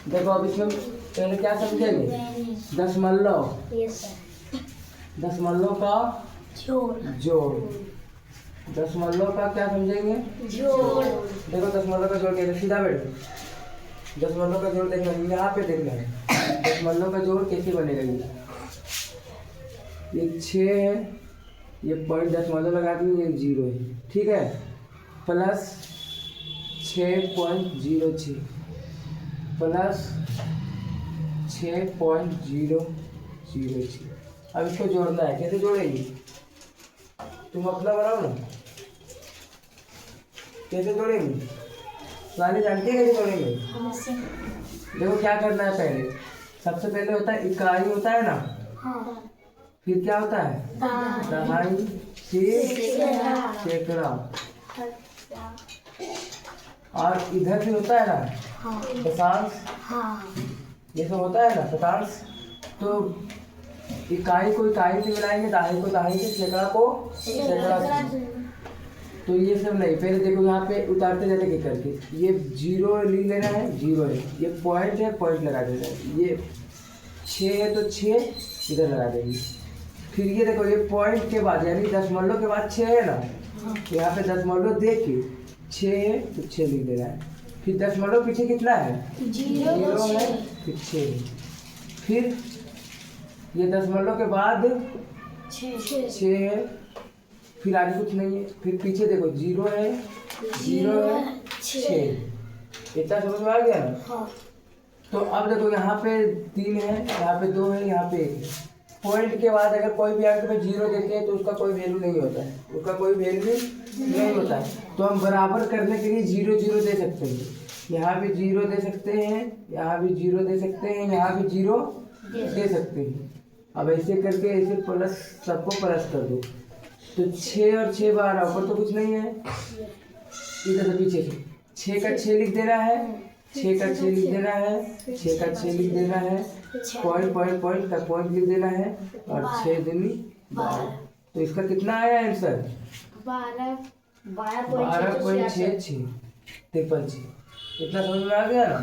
देखो अब इसमें पहले क्या समझेंगे, दशमलव, दशमलव का जोड़, दशमलव का क्या समझेंगे, जोड़। देखो दशमलव का जोड़ कैसे, सीधा बैठो, दशमलव का जोड़ देखना है, यहाँ पे देखना है दशमलव का जोड़ कैसे बनेगा। ये 6 है, ये पॉइंट दशमलव लगा दी, ये 0 है, ठीक है, प्लस 6.06 प्लस 6.006। अब इसको जोड़ना है, कैसे जोड़ेंगे, तुम अपना बनाओ ना, कैसे जोड़ेंगे, सारी जानती है कैसे जोड़ेंगे। देखो क्या करना है, पहले सबसे पहले होता है इकाई होता है ना, फिर क्या होता है दहाई, फिर सैकड़ा, और इधर भी होता है ना दशांश, ये सब होता है ना शतांश। तो इकाई को इकाई से मिलाएंगे, दहाई को दहाई से, सैकड़ा को सैकड़ा से। तो ये सब नहीं, पहले देखो यहाँ पे उतारते जाते के करके, ये 0 ले लेना है, 0 है, ये पॉइंट है, पॉइंट लगा देना है, ये 6 है तो 6 इधर लगा देंगे। फिर ये देखो ये पॉइंट के बाद यानी दशमलव के बाद 6 है ना, यहाँ पे दशमलव देख के 6 है तो 6 लिख देना है। फिर दशमलव पीछे कितना है, 0 है, फिर 6 है। फिर ये दशमलव के बाद 6 है, फिर आगे कुछ नहीं है, फिर पीछे देखो 0 है, 0 है, 6। इतना समझ में आ गया ना। तो अब देखो यहाँ पे 3 है, यहाँ पे 2 है, यहाँ पे 1 है। पॉइंट के बाद अगर कोई भी अंक पे 0 देते हैं तो उसका कोई वैल्यू नहीं होता है, उसका कोई वैल्यू नहीं होता है। तो हम बराबर करने के लिए 0 0 दे सकते हैं, यहाँ भी 0 दे सकते हैं, यहाँ भी 0 दे सकते हैं, यहाँ भी 0 दे सकते हैं। अब ऐसे करके ऐसे प्लस, सबको प्लस कर दो, तो 6 और 6 12, ऊपर तो कुछ नहीं है, इधर से पीछे से 6 का 6 लिख देना है, 6 का 6 लिख देना है, 6 का 6 लिख देना है, पॉइंट पॉइंट पॉइंट का पॉइंट लिख देना है, और 6 दूनी 12। तो इसका कितना आया आंसर, 12.66 666। इतना समझ में आ गया ना।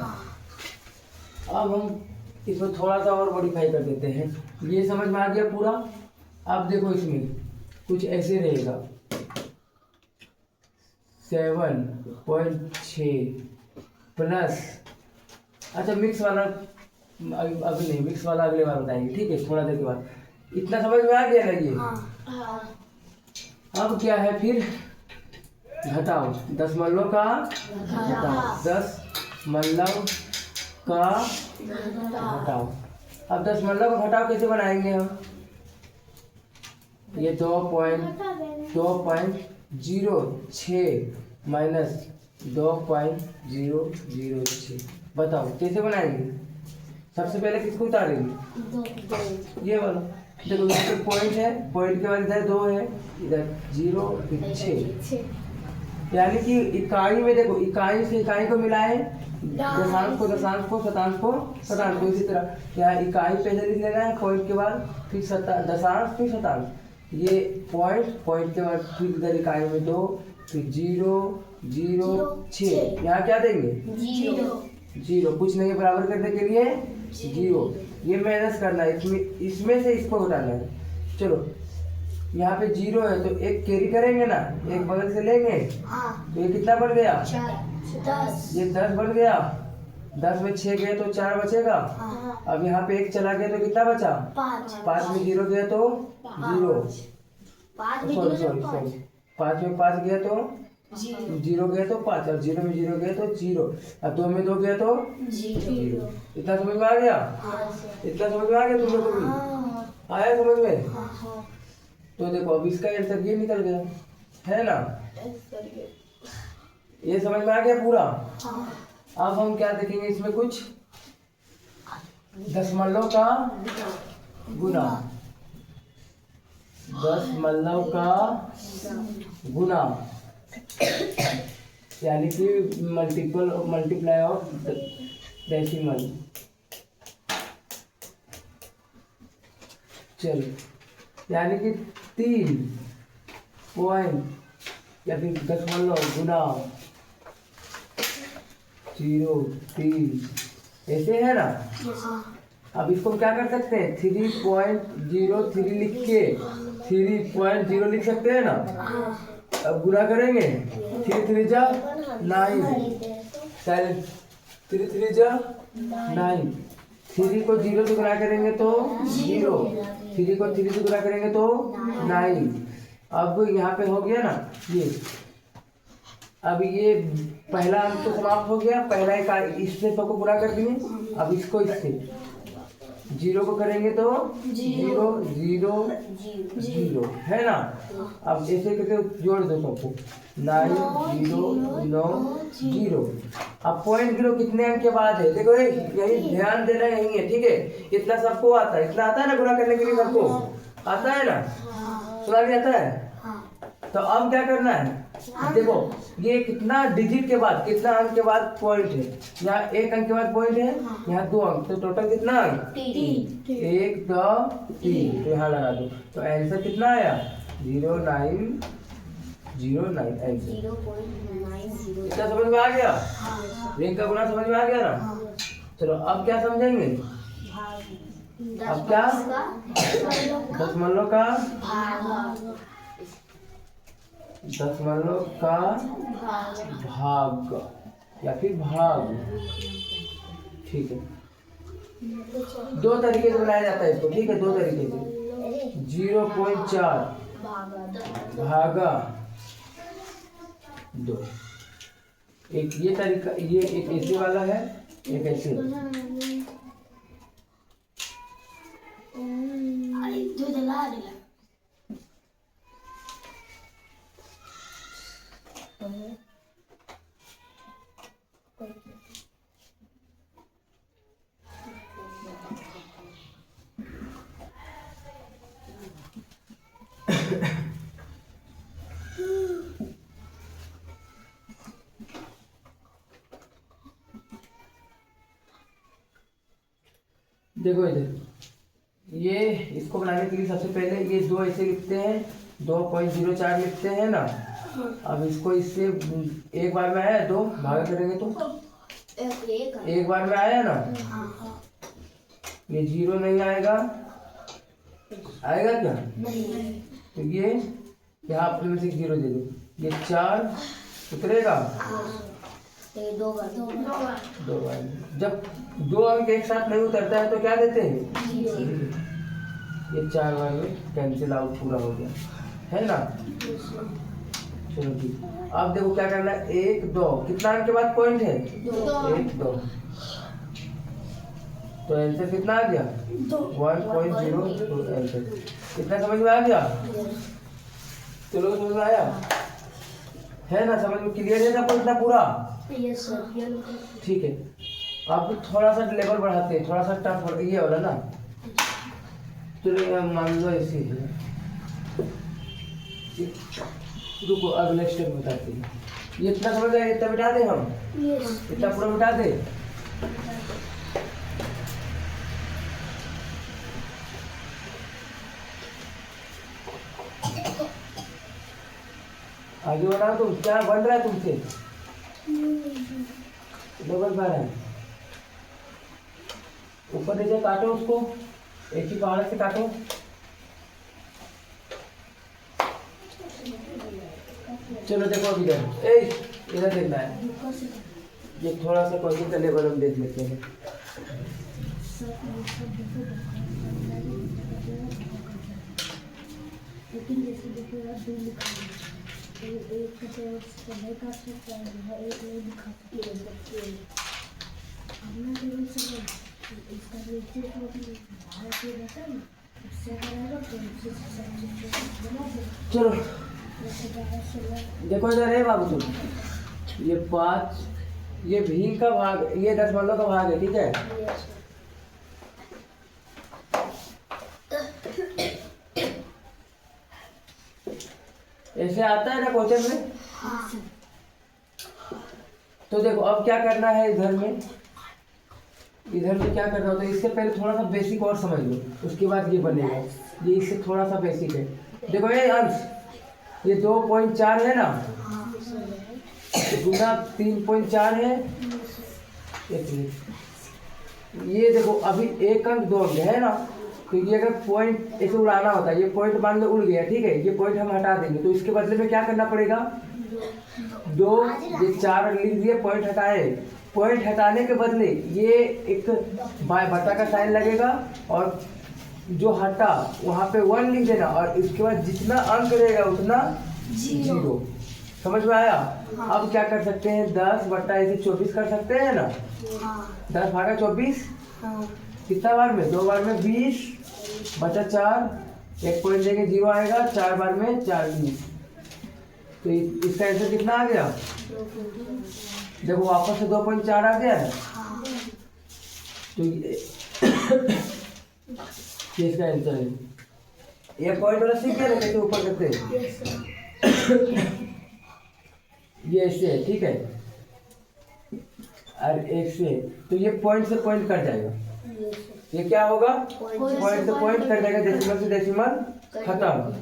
अब हम इसमें थोड़ा सा और मॉडिफाई कर देते हैं, ये समझ में आ गया पूरा। अब देखो इसमें कुछ ऐसे रहेगा 7.6 प्लस, अच्छा मिक्स वाला अभी नहीं, मिक्स वाला अगले बार बताएंगे, ठीक है, थोड़ा देर के बाद। इतना समझ में आ गया ना ये। अब क्या है, फिर घटाओ, दशमलव का घटाओ, दशमलव का घटाओ। अब दशमलव का घटाओ कैसे बनाएंगे हम, ये 2.06 माइनस 2.006, बताओ कैसे बनाएंगे। सबसे पहले किसको उतारेंगे, ये वाला। देखो यहाँ पे पॉइंट है, पॉइंट के बाद इधर 2 है, इधर 0, फिर 6, यानी कि इकाई में देखो इकाई से इकाई को मिलाए, दशांश को दशांश को, शतांश को शतांश को। इसी तरह यहाँ इकाई पहले लिख लेना है, पॉइंट के बाद फिर दशांश, फिर शतांश। ये पॉइंट, पॉइंट के बाद फिर इधर इकाई में 2, फिर 0 0 6, यहाँ क्या देंगे 0, कुछ नहीं बराबर करने के लिए 0। ये माइनस करना है, इसमें से इसको घटाना है। चलो यहाँ पे 0 है तो एक कैरी करेंगे ना, एक बगल से लेंगे, तो ये कितना बढ़ गया, 10, ये 10 बढ़ गया, 10 में 6 गए तो 4 बचेगा। अब यहाँ पे 1 चला गया तो कितना बचा, 5 में 0 गया तो 0, सॉरी 5 में 5 गया तो 0 गया तो 5, और 0 में 0 गया तो 0, अब 2 में 2 गया तो 0। इतना समझ में आ गया, इतना समझ में आ गया, तुम लोग को भी आया समझ में। तो देखो अब इसका आंसर ये निकल गया है ना, ये समझ में आ गया पूरा। अब हम क्या देखेंगे इसमें, कुछ दशमलव का गुना, दशमलव का गुना, यानी कि मल्टीप्लाई ऑफ डेसिमल। चलो यानी कि 3 पॉइंट या फिर दशमलव गुना 0.03 ऐसे है ना। अब इसको क्या कर सकते हैं 3.03 लिख के 3.0 लिख सकते हैं ना। अब गुना करेंगे 3 3 जा 9 3 3 जा 9 3 को 0 से गुना करेंगे तो 0 3 को 3 से गुना करेंगे तो 9। अब यहाँ पे हो गया ना ये। अब ये पहला अंक तो समाप्त हो गया, पहला एक इससे को पूरा कर दिए। अब इसको इससे 0 को करेंगे तो 0 0 0 है ना। अब ऐसे करके जोड़ दो सबको 9 0 9 0। अब पॉइंट गिरो कितने अंक के बाद है देखो, यही ध्यान देना यही है, ठीक है। इतना सबको आता है, इतना आता है ना गुणा करने के लिए, सबको आता है ना, सुना भी आता है। तो अब क्या करना है देखो, ये कितना डिजिट के बाद कितना अंक के बाद पॉइंट है। यहाँ 1 अंक के बाद पॉइंट है, यहाँ 2 अंक, तो टोटल कितना अंक 1 2 3। तो यहाँ लगा दो, तो आंसर कितना आया 0909 आंसर। इतना समझ में आ गया, रिंग का गुना समझ में आ गया ना। चलो अब क्या समझेंगे, अब क्या दशमलव का भाग या फिर भाग, ठीक है। 2 तरीके से बनाया जाता है इसको, ठीक है, 2 तरीके से। 0.4 भागा 2, एक ये तरीका, ये एक ऐसे वाला है, एक ऐसे। देखो इधर, ये इसको बनाने के लिए सबसे पहले ये 2 ऐसे लिखते हैं, 2.04 लिखते हैं ना। अब इसको इससे एक बार में आया 2 भागा करेंगे तो एक बार में आया ना, ये 0 नहीं आएगा, आएगा क्या तो ये यहाँ अपने में से 0 दे दो, ये 4 उतरेगा 2 बार। जब 2 अंक एक साथ नहीं उतरता है तो क्या देते हैं, ये 4 बार में कैंसिल आउट पूरा हो गया है ना। चलो ठीक, अब देखो क्या करना है 1 2 कितना अंक के बाद पॉइंट है 1 2, तो आंसर कितना आ गया 1.02 आंसर। इतना समझ में आ गया, चलो समझ में आया है ना, समझ में क्लियर है ना इतना पूरा। यस सर, ठीक है। अब थोड़ा सा लेवल बढ़ाते हैं, थोड़ा सा टफ ये वाला ना। चलो मान लो ऐसे है, रुको अगले स्टेप बताते हैं। ये इतना समझ आया, इतना मिटा दे हम, इतना पूरा मिटा दे। आगे बढ़ाओ, तुम क्या बन रहा है तुमसे, डबल बार है ऊपर नीचे काटो उसको, एक ही पहाड़ से काटो। चलो देखो अभी इधर देखना है, ये थोड़ा सा क्वेश्चन का लेवल हम देख लेते हैं। लेकिन जैसे देखो यार 2 लिखा है, तो एक तो नहीं काट सकता है, एक नहीं लिखा सकती है। हमने केवल सब इसका नीचे तो बाहर से रहता है, इससे करेगा तो इससे बना दे। चलो देखो इधर है बाबू तुम, ये 5, ये भीम का भाग, ये दशमलव का भाग है, ठीक है। ऐसे आता है ना क्वेश्चन में। तो देखो अब क्या करना है, इधर में क्या करना होता है, इससे पहले थोड़ा सा बेसिक और समझ लो, उसके बाद ये बनेगा। ये इससे थोड़ा सा बेसिक है। देखो ये अंश, ये 2.4 है ना, गुना 3.4 है, एक मिनट, ये देखो अभी एक अंक 2 अंक है ना, तो ये अगर पॉइंट ऐसे उड़ाना होता है, ये पॉइंट मान लो उड़ गया, ठीक है, ये पॉइंट हम हटा देंगे, तो इसके बदले में क्या करना पड़ेगा, 2, ये 4 लिख दिए, पॉइंट हटाए, पॉइंट हटाने के बदले ये एक बटा का साइन लगेगा और जो हटा वहाँ पे 1 लिख देना, और इसके बाद जितना अंक रहेगा उतना 0। समझ में आया? हाँ। अब क्या कर सकते हैं, 10 बटा ऐसे 24 कर सकते हैं ना। हाँ। 10 भागा 24, हाँ। कितना बार में, 2 बार में 20 बचा 4, एक पॉइंट देंगे 0 आएगा, 4 बार में 40। तो इसका आंसर कितना आ गया, देखो वापस से 2.4 आ गया है। हाँ। तो ये इसका आंसर है। ये पॉइंट वाला सीख गया ना कैसे ऊपर करते हैं। ये ऐसे है, ठीक है, और एक से, तो ये पॉइंट से पॉइंट कट जाएगा, ये क्या होगा, पॉइंट से पॉइंट कट जाएगा, डेसिमल से डेसिमल खत्म।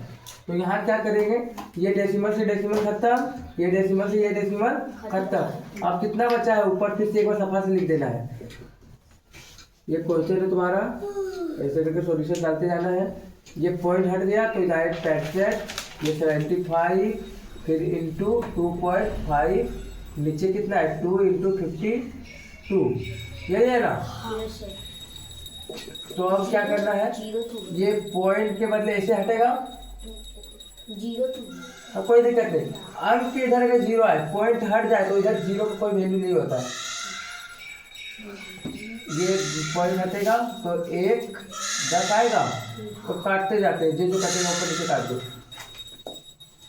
तो यहाँ क्या करेंगे, ये डेसिमल से डेसिमल खत्म, ये डेसिमल से ये डेसिमल खत्म। अब कितना बचा है ऊपर, फिर से एक बार सफा से लिख देना है। ये क्वेश्चन है तुम्हारा, ऐसे करके सॉल्यूशन डालते जाना है। ये पॉइंट हट गया तो डायरेक्ट पैट, ये 75 फिर इंटू 2.5, नीचे कितना है 2 इंटू 52, यही है ना। तो अब क्या करना है, ये पॉइंट के बदले ऐसे हटेगा, 0 अब कोई दिक्कत नहीं, अंक इधर अगर 0 आए, पॉइंट हट जाए तो इधर 0 का कोई वैल्यू नहीं होता है। ये पॉइंट हटेगा तो 1 10 आएगा, तो काटते जाते हैं, जो कटेगा ऊपर नीचे काट दो।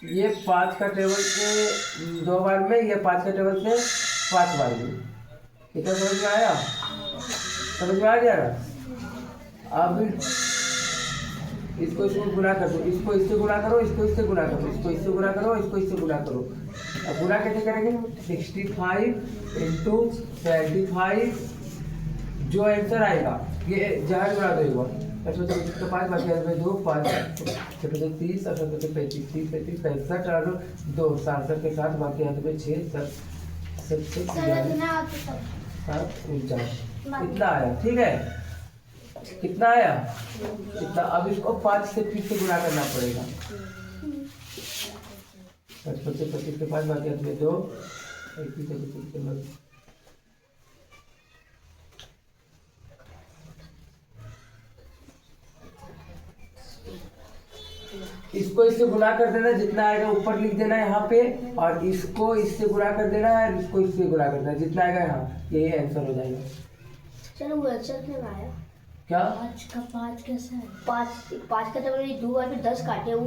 ये 5 का टेबल से 2 बार में, ये 5 का टेबल से 5 बार में, इतना समझ में आया, समझ में आ गया ना। अब इसको इसको गुना कर दो, इसको इससे गुना करो, इसको इससे गुना करो, इसको इससे गुना करो, इसको इससे गुना करो। अब गुना कैसे करेंगे, 65 इंटू 75, जो आंसर आएगा ये जहर गुना दो एक बार, 5 बाकी 2 5 30 और 35 30 35 65 और 2 67 के साथ बाकी हाथ में 6 7 इतना आया, ठीक है, कितना आया इतना। अब इसको 5 से फिर से गुना करना पड़ेगा, 25 के 5 बाकी हाथ में 2 21 इसको इससे गुना कर देना, जितना आएगा ऊपर लिख देना यहाँ पे, और इसको इससे गुना कर देना है, और इसको इससे गुना कर देना, जितना आएगा यहाँ, यही आंसर हो जाएगा। चलो वो आंसर क्या आया, क्या 5 कैसे है, 5 का जब 2 बार में 10 काटे, वो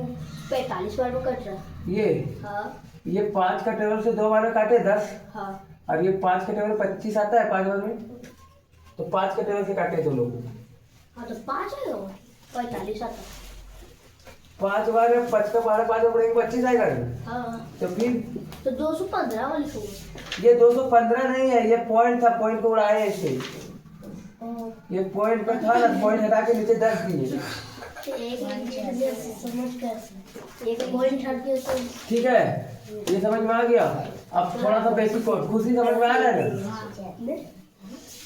45 बार में कट रहा है ये। हाँ, ये 5 का टेबल से 2 बार में काटे 10। हाँ, और ये 5 का टेबल 25 आता है 5 बार में, तो 5 का टेबल से काटे दो लोग। हाँ, तो 5 है 45 आता है, 5 बार में 5 का 12 5 पड़ेंगे 25 आएगा। हाँ, तो फिर तो 215 वाली को, ये 215 नहीं है, ये पॉइंट था, पॉइंट को उड़ाए ऐसे, ये पॉइंट पर था ना, पॉइंट हटा के नीचे 10 दिए, एक पॉइंट हट के, ठीक है, ये समझ में आ गया। अब थोड़ा सा बेसिक खुशी समझ में आ रहा है ना।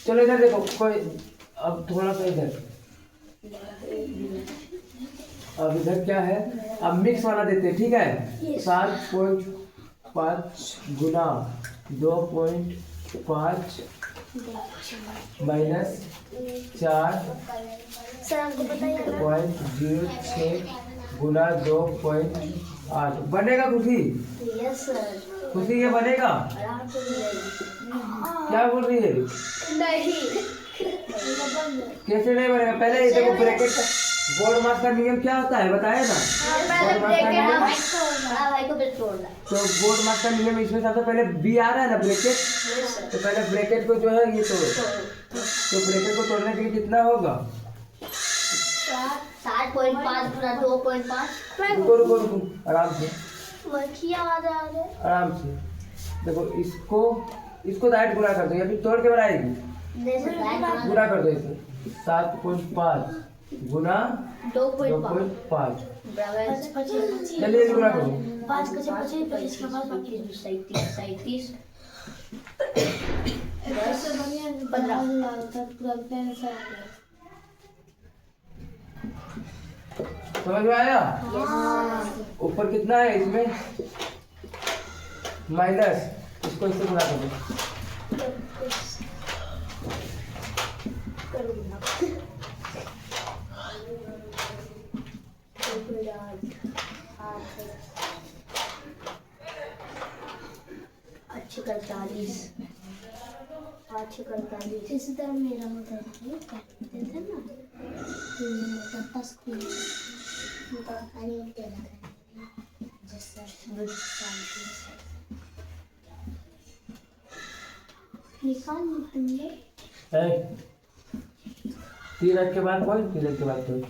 चलो इधर देखो कोई, अब थोड़ा सा इधर, अब इधर क्या है, अब मिक्स वाला देते हैं, ठीक है। 7.5 गुना 2.5 माइनस 4.06 गुना 2.8 बनेगा खुशी। यस सर, खुशी ये बनेगा, आराम से क्या बोल रही है, नहीं कैसे नहीं बनेगा, पहले ये देखो ब्रैकेट का बोर्ड मार्क का नियम क्या होता है बताया ना, बोर्ड मार्क का नियम, तो बोर्ड मार्क का नियम इसमें सबसे पहले बी आ रहा है ना ब्रैकेट, तो पहले ब्रैकेट को जो है ये तोड़ो, तो ब्रैकेट को तोड़ने के लिए कितना होगा, 7.5 गुना 2.5। रुको रुको रुको आराम से, आराम से देखो, इसको डायरेक्ट गुना कर दो, या फिर तोड़ के बनाएगी, गुना कर दो इसे, 7.5 गुना 2.5, चलिए गुना करो, 5 का 25 का 5 बाकी 37 समझ में आया? ऊपर कितना है इसमें? माइनस, इसको इससे गुणा कर दो। अच्छे 48 इसी तरह मेरा होता है कहते थे ना दस निकाल निकलेंगे 3 रख के बाद पॉइंट, 3 रख के बाद पॉइंट।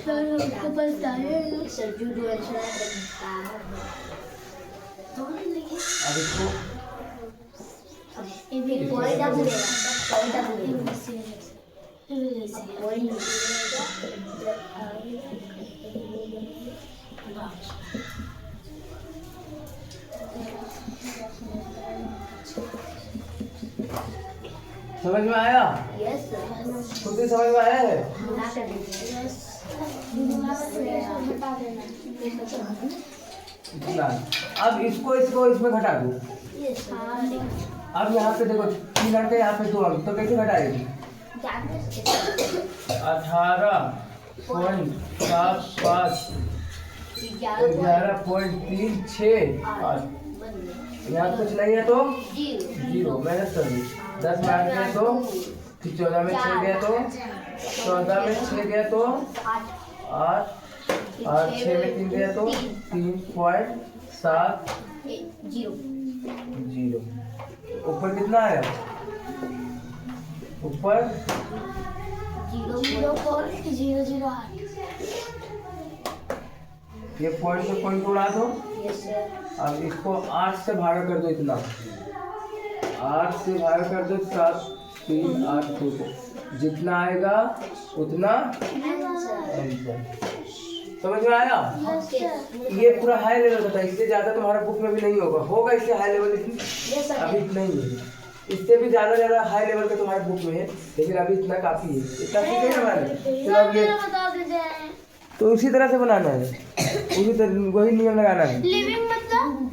हमको पता है सर जूडो अब इसको समझ में आया? खुद ही समझ में आया है? इतना। अब इसको इसमें घटा दो। अब यहाँ पे देखो 3 अंक है, यहाँ पे 2 अंक, तो कैसे घटाएगी? 18.75 11.36 यहाँ कुछ नहीं है तो 0 माइनस कर दी। 10 में 8 गया तो फिर 14 में 6 गया तो 14 में 6 गया तो 8 और 6 में 3 गया तो 3.7 0। ऊपर कितना है? ऊपर 0.008 ये पॉइंट से पॉइंट उड़ा दो। अब इसको 8 से भागा कर दो, इतना 8 से भागा कर दो 7 3 8 2 को जितना आएगा उतना आंसर। समझ में आया? ये पूरा हाई लेवल का था, इससे ज्यादा तुम्हारा बुक में भी नहीं होगा इससे हाई लेवल, लेकिन अभी नहीं है। इससे भी ज्यादा हाई लेवल का तुम्हारे बुक में है, लेकिन अभी इतना काफी है। इतना ठीक है हमारे। चलो अब ये तो उसी तरह से बनाना है, उसी तरह वही नियम लगाना है। लिविंग मतलब